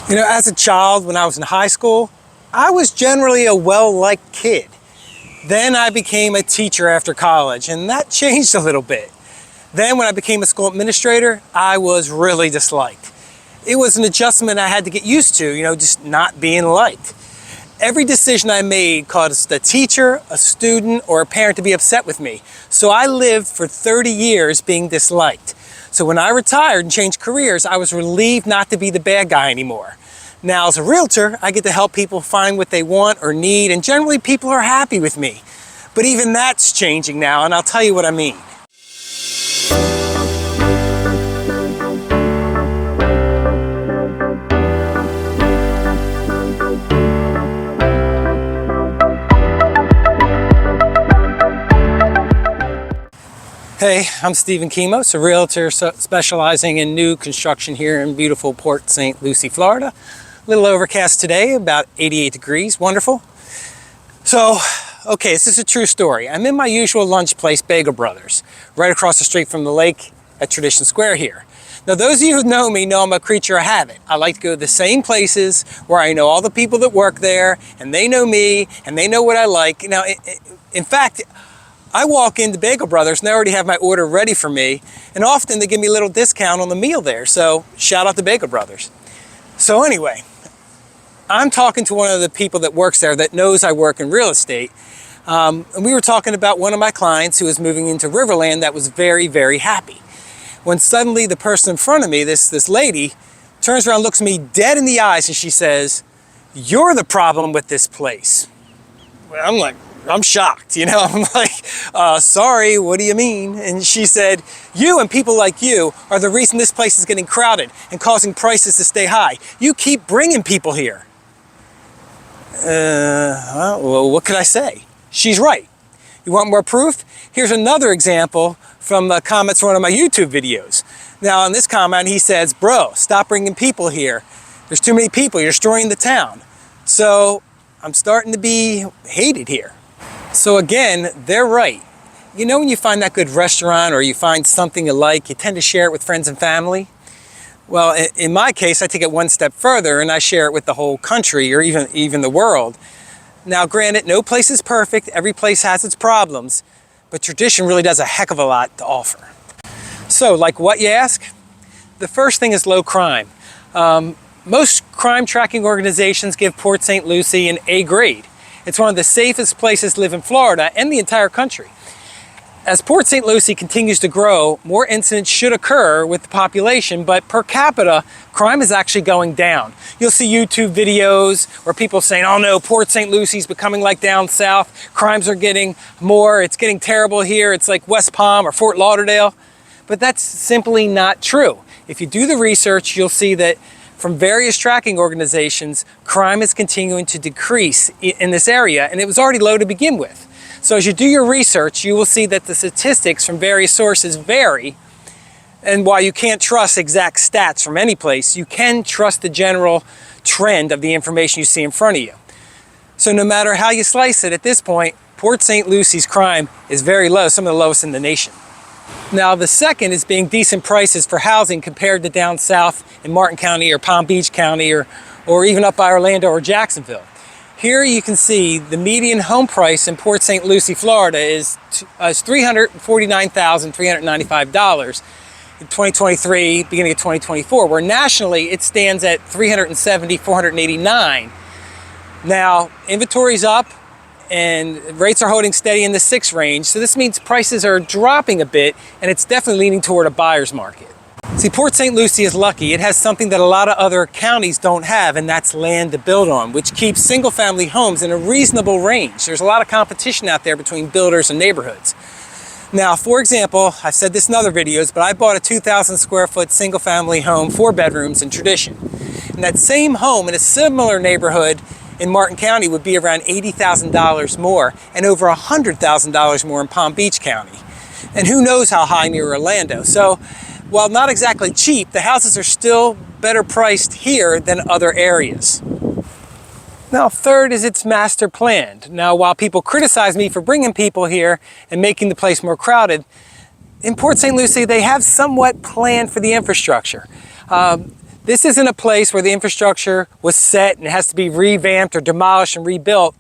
You know, as a child, when I was in high school, I was generally a well-liked kid. Then I became a teacher after college, and that changed a little bit. Then when I became a school administrator, I was really disliked. It was an adjustment I had to get used to, just not being liked. Every decision I made caused a teacher, a student, or a parent to be upset with me. So I lived for 30 years being disliked. So when I retired and changed careers, I was relieved not to be the bad guy anymore. Now as a realtor, I get to help people find what they want or need, and generally people are happy with me. But even that's changing now, and I'll tell you what I mean. Hey, I'm Stephen Kimos, a realtor specializing in new construction here in beautiful Port St. Lucie, Florida. A little overcast today, about 88 degrees, wonderful. So, okay, this is a true story. I'm in my usual lunch place, Bagel Brothers, right across the street from the lake at Tradition Square here. Now, those of you who know me know I'm a creature of habit. I like to go to the same places where I know all the people that work there, and they know me, and they know what I like. Now, in fact, I walk into Bagel Brothers and they already have my order ready for me, and often they give me a little discount on the meal there, so shout out to Bagel Brothers. So anyway, I'm talking to one of the people that works there that knows I work in real estate, and we were talking about one of my clients who was moving into Riverland that was very, very happy. When suddenly the person in front of me, this lady, turns around, looks me dead in the eyes, and she says, "You're the problem with this place." Well, I'm shocked, I'm like, sorry, what do you mean? And she said, "You and people like you are the reason this place is getting crowded and causing prices to stay high. You keep bringing people here." Well, what could I say? She's right. You want more proof? Here's another example from the comments from one of my YouTube videos. Now, in this comment, he says, "Bro, stop bringing people here. There's too many people. You're destroying the town." So I'm starting to be hated here. So again, they're right. When you find that good restaurant or you find something you like, you tend to share it with friends and family. Well, in my case, I take it one step further and I share it with the whole country or even the world. Now, granted, no place is perfect. Every place has its problems, but tradition really does a heck of a lot to offer. So, like what, you ask? The first thing is low crime. Most crime tracking organizations give Port St. Lucie an A grade. It's one of the safest places to live in Florida and the entire country. As Port St. Lucie continues to grow, more incidents should occur with the population, but per capita, crime is actually going down. You'll see YouTube videos where people saying, "Oh no, Port St. Lucie's becoming like down south. Crimes are getting more. It's getting terrible here. It's like West Palm or Fort Lauderdale." But that's simply not true. If you do the research, you'll see that from various tracking organizations, crime is continuing to decrease in this area, and it was already low to begin with. So as you do your research, you will see that the statistics from various sources vary, and while you can't trust exact stats from any place, you can trust the general trend of the information you see in front of you. So no matter how you slice it, at this point, Port St. Lucie's crime is very low, some of the lowest in the nation. Now, the second is being decent prices for housing compared to down south in Martin County or Palm Beach County or even up by Orlando or Jacksonville. Here you can see the median home price in Port St. Lucie, Florida is $349,395 in 2023, beginning of 2024, where nationally it stands at $370,489. Now, inventory's up, and rates are holding steady in the 6 range. So this means prices are dropping a bit, and it's definitely leaning toward a buyer's market. See, Port St. Lucie is lucky. It has something that a lot of other counties don't have, and that's land to build on, which keeps single-family homes in a reasonable range. There's a lot of competition out there between builders and neighborhoods. Now, for example, I've said this in other videos, but I bought a 2,000 square foot single-family home, 4 bedrooms in Tradition. And that same home in a similar neighborhood in Martin County would be around $80,000 more and over $100,000 more in Palm Beach County. And who knows how high near Orlando. So while not exactly cheap, the houses are still better priced here than other areas. Now, third is it's master planned. Now, while people criticize me for bringing people here and making the place more crowded, in Port St. Lucie, they have somewhat planned for the infrastructure. This isn't a place where the infrastructure was set and has to be revamped or demolished and rebuilt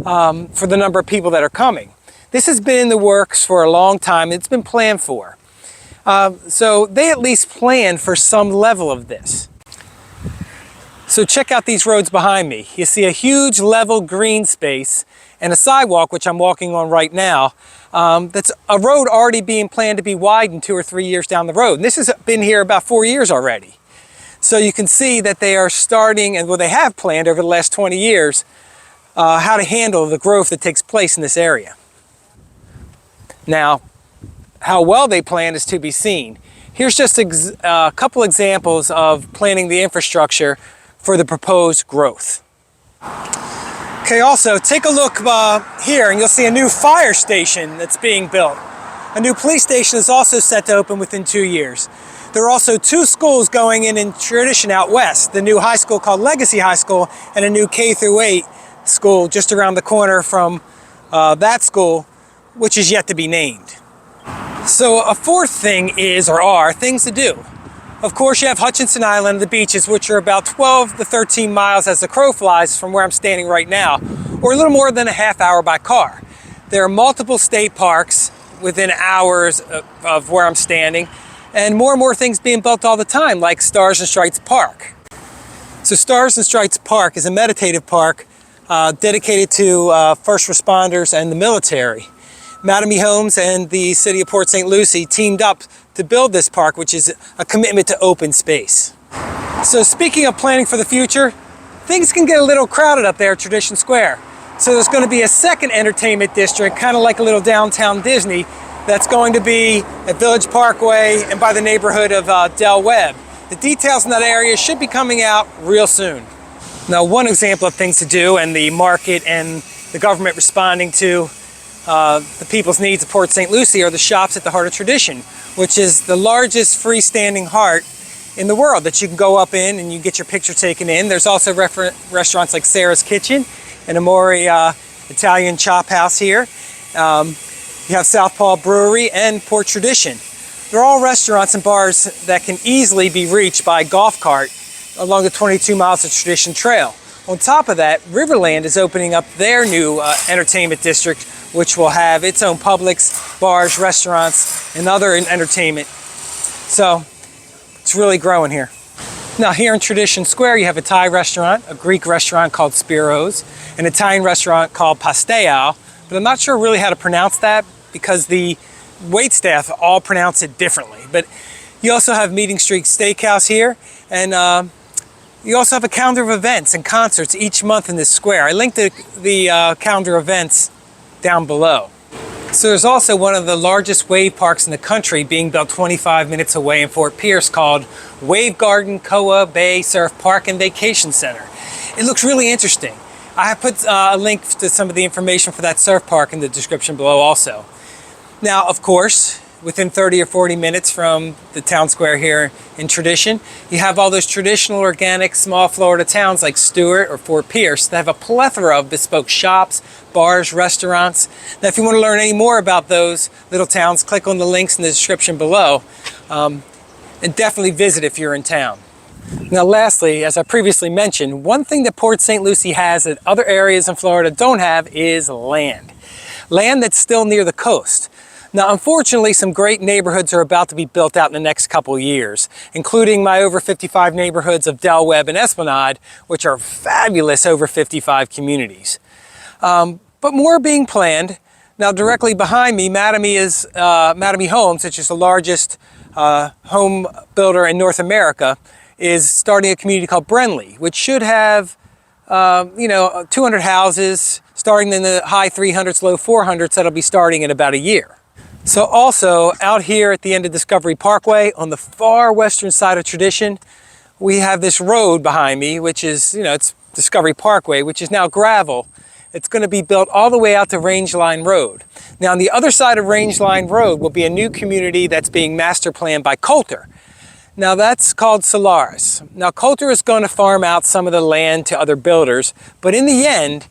for the number of people that are coming. This has been in the works for a long time. It's been planned for. So they at least planned for some level of this. So check out these roads behind me. You see a huge level green space and a sidewalk, which I'm walking on right now. That's a road already being planned to be widened 2 or 3 years down the road. And this has been here about 4 years already. So you can see that they are starting, and well, they have planned over the last 20 years, how to handle the growth that takes place in this area. Now, how well they plan is to be seen. Here's just a couple examples of planning the infrastructure for the proposed growth. Okay, also take a look here and you'll see a new fire station that's being built. A new police station is also set to open within 2 years. There are also 2 schools going in tradition out west, the new high school called Legacy High School and a new K-8 school just around the corner from that school, which is yet to be named. So a fourth thing are things to do. Of course, you have Hutchinson Island and the beaches, which are about 12 to 13 miles as the crow flies from where I'm standing right now, or a little more than a half hour by car. There are multiple state parks within hours of where I'm standing, and more things being built all the time, like Stars and Stripes Park. So Stars and Stripes Park is a meditative park dedicated to first responders and the military. Madame Homes and the city of Port St. Lucie teamed up to build this park, which is a commitment to open space. So speaking of planning for the future, things can get a little crowded up there at Tradition Square. So there's going to be a second entertainment district, kind of like a little downtown Disney, that's going to be at Village Parkway and by the neighborhood of Del Webb. The details in that area should be coming out real soon. Now, one example of things to do and the market and the government responding to the people's needs of Port St. Lucie are the shops at the Heart of Tradition, which is the largest freestanding heart in the world that you can go up in and you get your picture taken in. There's also restaurants like Sarah's Kitchen and Amore Italian Chop House here. You have Southpaw Brewery and Port Tradition. They're all restaurants and bars that can easily be reached by golf cart along the 22 miles of Tradition Trail. On top of that, Riverland is opening up their new entertainment district, which will have its own Publix, bars, restaurants, and other entertainment. So it's really growing here. Now here in Tradition Square, you have a Thai restaurant, a Greek restaurant called Spiro's, an Italian restaurant called Pastel, but I'm not sure really how to pronounce that because the wait staff all pronounce it differently. But you also have Meeting Street Steakhouse here, and you also have a calendar of events and concerts each month in this square. I linked the calendar events down below. So there's also one of the largest wave parks in the country being built 25 minutes away in Fort Pierce called Wave Garden Koa Bay Surf Park and Vacation Center. It looks really interesting. I have put a link to some of the information for that surf park in the description below also. Now, of course, within 30 or 40 minutes from the town square here in Tradition, you have all those traditional organic small Florida towns like Stewart or Fort Pierce that have a plethora of bespoke shops, bars, restaurants. Now, if you want to learn any more about those little towns, click on the links in the description below, and definitely visit if you're in town. Now, lastly, as I previously mentioned, one thing that Port St. Lucie has that other areas in Florida don't have is land. Land that's still near the coast. Now, unfortunately, some great neighborhoods are about to be built out in the next couple of years, including my over 55 neighborhoods of Del Webb and Esplanade, which are fabulous over 55 communities. But more are being planned. Now, directly behind me, Madame Homes, which is the largest home builder in North America, is starting a community called Brenly, which should have 200 houses, starting in the high 300s, low 400s, that'll be starting in about a year. So also out here at the end of Discovery Parkway on the far western side of Tradition, we have this road behind me, which is, it's Discovery Parkway, which is now gravel. It's going to be built all the way out to Rangeline Road. Now on the other side of Rangeline Road will be a new community that's being master planned by Coulter. Now that's called Solaris. Now Coulter is going to farm out some of the land to other builders, but in the end,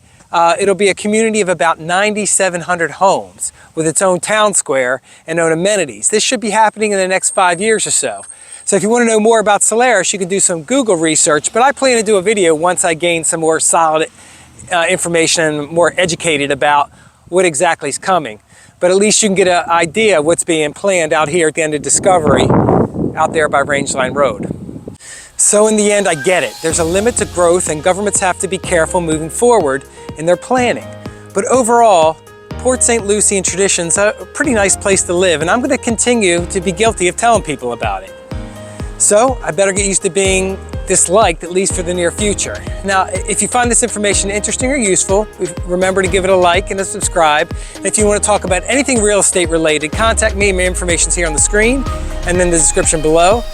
it'll be a community of about 9,700 homes with its own town square and own amenities. This should be happening in the next 5 years or so. So if you want to know more about Solaris, you can do some Google research, but I plan to do a video once I gain some more solid information and more educated about what exactly is coming. But at least you can get an idea of what's being planned out here at the end of Discovery, out there by Rangeline Road. So in the end, I get it. There's a limit to growth and governments have to be careful moving forward in their planning. But overall, Port St. Lucie and Tradition's a pretty nice place to live, and I'm going to continue to be guilty of telling people about it. So I better get used to being disliked, at least for the near future. Now, if you find this information interesting or useful, remember to give it a like and a subscribe. And if you want to talk about anything real estate related, contact me. My information's here on the screen and in the description below.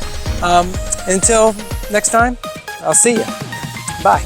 Until next time, I'll see you. Bye.